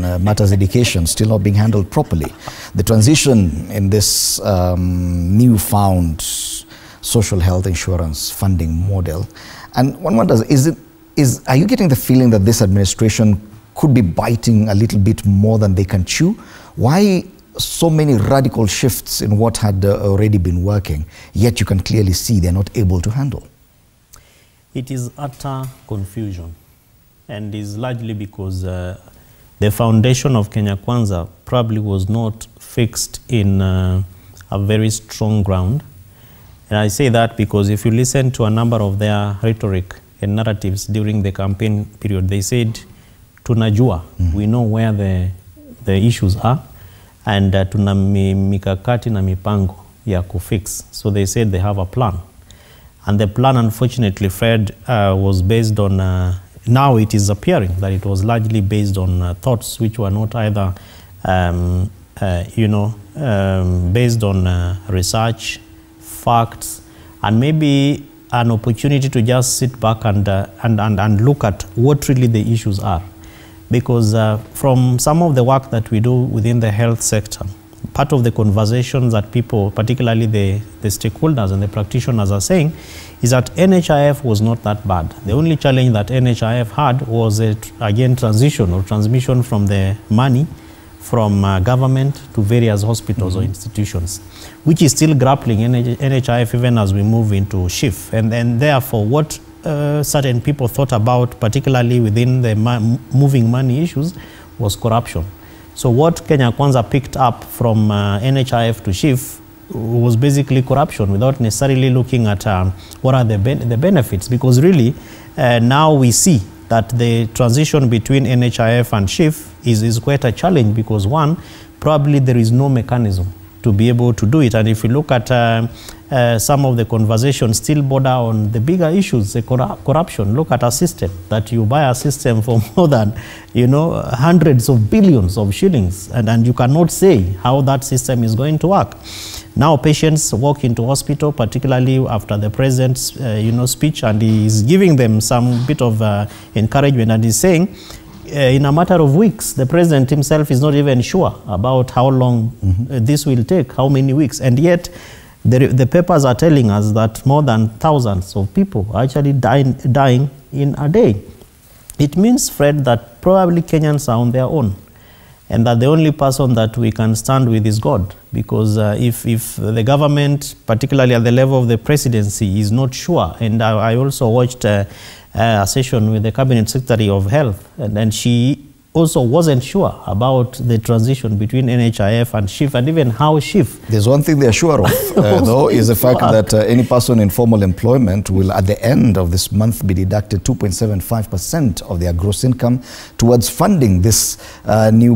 on matters education still not being handled properly. The transition in this newfound social health insurance funding model. And one wonders, are you getting the feeling that this administration could be biting a little bit more than they can chew? Why so many radical shifts in what had already been working, yet you can clearly see they're not able to handle? It is utter confusion, and is largely because the foundation of Kenya Kwanza probably was not fixed in a very strong ground. And I say that because if you listen to a number of their rhetoric and narratives during the campaign period, they said, tunajua, we know where the issues are, and tuna mikakati na mipango ya kufix. So they said they have a plan. And the plan, unfortunately, Fred, was based on, now it is appearing that it was largely based on thoughts which were not either, based on research, facts, and maybe an opportunity to just sit back and look at what really the issues are. Because from some of the work that we do within the health sector, part of the conversations that people, particularly the stakeholders and the practitioners, are saying is that NHIF was not that bad. The only challenge that NHIF had was, again, transition or transmission from the money from government to various hospitals or institutions, which is still grappling NHIF even as we move into SHIF. And therefore, what certain people thought about, particularly within the moving money issues, was corruption. So what Kenya Kwanza picked up from NHIF to SHIF was basically corruption, without necessarily looking at what are the benefits. Because really, now we see that the transition between NHIF and SHIF is quite a challenge, because one, probably there is no mechanism to be able to do it. And if you look at some of the conversations still border on the bigger issues, the corruption. Look at a system that you buy a system for more than, hundreds of billions of shillings, and you cannot say how that system is going to work. Now patients walk into hospital, particularly after the president's speech, and he is giving them some bit of encouragement, and he's saying, in a matter of weeks, the president himself is not even sure about how long this will take, how many weeks, and yet the papers are telling us that more than thousands of people are actually dying in a day. It means, Fred, that probably Kenyans are on their own, and that the only person that we can stand with is God. Because if the government, particularly at the level of the presidency, is not sure, and I also watched a session with the Cabinet Secretary of Health, and she also wasn't sure about the transition between NHIF and SHIF, and even how SHIF. There's one thing they're sure of, though, is the fact that any person in formal employment will, at the end of this month, be deducted 2.75% of their gross income towards funding this new